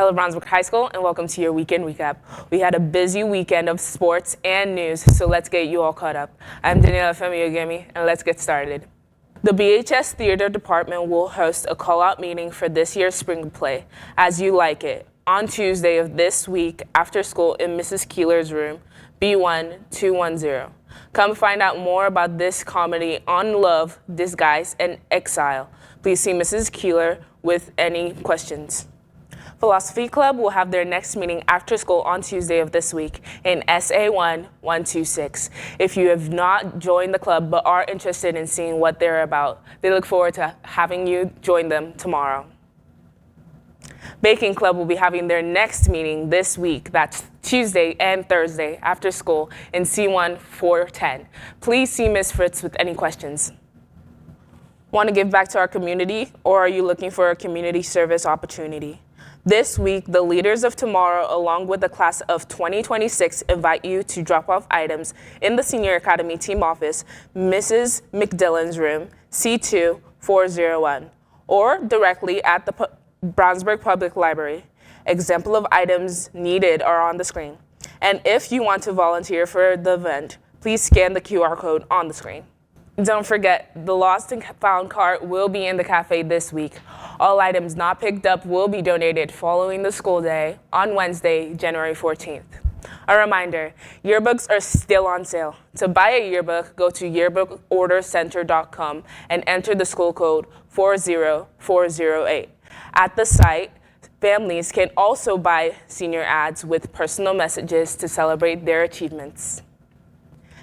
Hello, Brownsburg High School, and welcome to your weekend recap. We had a busy weekend of sports and news, so let's get you all caught up. I'm Daniela Femi-Ogemi, and let's get started. The BHS Theater Department will host a call-out meeting for this year's spring play, As You Like It, on Tuesday of this week after school in Mrs. Keeler's room, B1210. Come find out more about this comedy on love, disguise, and exile. Please see Mrs. Keeler with any questions. Philosophy Club will have their next meeting after school on Tuesday of this week in SA1-126. If you have not joined the club but are interested in seeing what they're about, they look forward to having you join them tomorrow. Baking Club will be having their next meeting this week. That's Tuesday and Thursday after school in C1-410. Please see Ms. Fritz with any questions. Want to give back to our community, or are you looking for a community service opportunity? This week, the leaders of tomorrow, along with the class of 2026, invite you to drop off items in the Senior Academy team office, Mrs. McDillan's room, C2401, or directly at the Brownsburg Public Library. Example of items needed are on the screen. And if you want to volunteer for the event, please scan the QR code on the screen. Don't forget, the Lost and Found cart will be in the cafe this week. All items not picked up will be donated following the school day on Wednesday, January 14th. A reminder, yearbooks are still on sale. To buy a yearbook, go to yearbookordercenter.com and enter the school code 40408. At the site, families can also buy senior ads with personal messages to celebrate their achievements.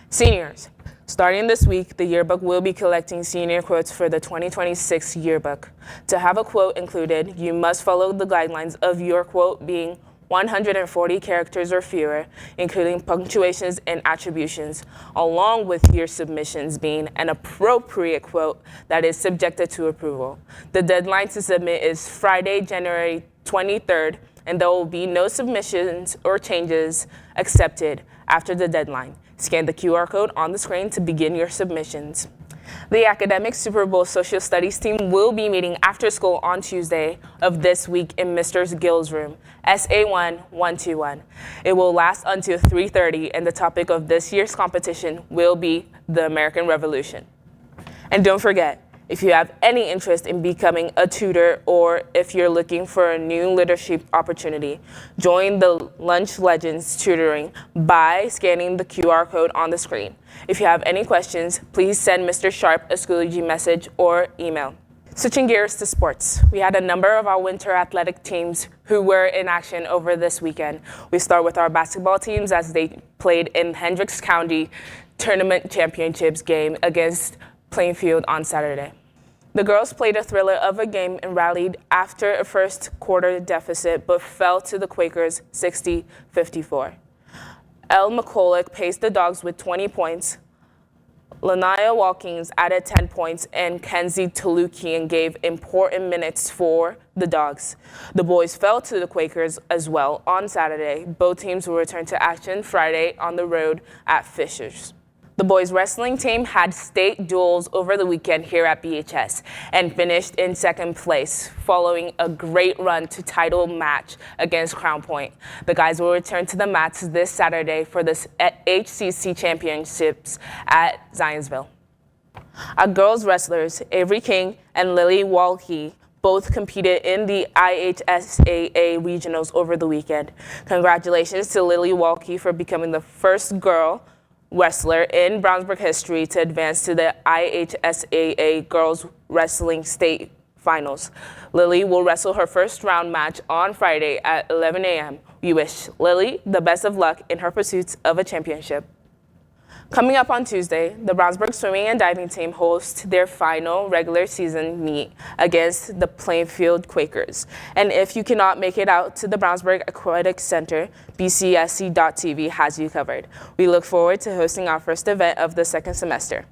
Seniors. Starting this week, the yearbook will be collecting senior quotes for the 2026 yearbook. To have a quote included, you must follow the guidelines of your quote being 140 characters or fewer, including punctuations and attributions, along with your submissions being an appropriate quote that is subjected to approval. The deadline to submit is Friday, January 23rd, and there will be no submissions or changes accepted after the deadline. Scan the QR code on the screen to begin your submissions. The Academic Super Bowl Social Studies team will be meeting after school on Tuesday of this week in Mr. Gill's room, SA1-121. It will last until 3:30, and the topic of this year's competition will be the American Revolution. And don't forget, if you have any interest in becoming a tutor or if you're looking for a new leadership opportunity, join the Lunch Legends tutoring by scanning the QR code on the screen. If you have any questions, please send Mr. Sharp a Schoology message or email. Switching gears to sports, we had a number of our winter athletic teams who were in action over this weekend. We start with our basketball teams as they played in Hendricks County Tournament Championships game against Plainfield on Saturday. The girls played a thriller of a game and rallied after a first quarter deficit, but fell to the Quakers 60-54. Elle McCulloch paced the Dogs with 20 points. Lanaya Walkings added 10 points, and Kenzie Tolukian gave important minutes for the Dogs. The boys fell to the Quakers as well on Saturday. Both teams will return to action Friday on the road at Fishers. The boys wrestling team had state duels over the weekend here at BHS and finished in second place following a great run to title match against Crown Point. The guys will return to the mats this Saturday for the HCC Championships at Zionsville. Our girls wrestlers, Avery King and Lily Walke, both competed in the IHSAA regionals over the weekend. Congratulations to Lily Walke for becoming the first girl wrestler in Brownsburg history to advance to the IHSAA Girls Wrestling State Finals. Lily will wrestle her first round match on Friday at 11 a.m. We wish Lily the best of luck in her pursuits of a championship. Coming up on Tuesday, the Brownsburg swimming and diving team hosts their final regular season meet against the Plainfield Quakers. And if you cannot make it out to the Brownsburg Aquatic Center, BCSC.TV has you covered. We look forward to hosting our first event of the second semester.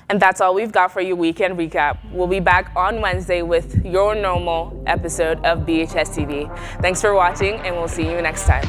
And that's all we've got for your weekend recap. We'll be back on Wednesday with your normal episode of BHS-TV. Thanks for watching, and we'll see you next time.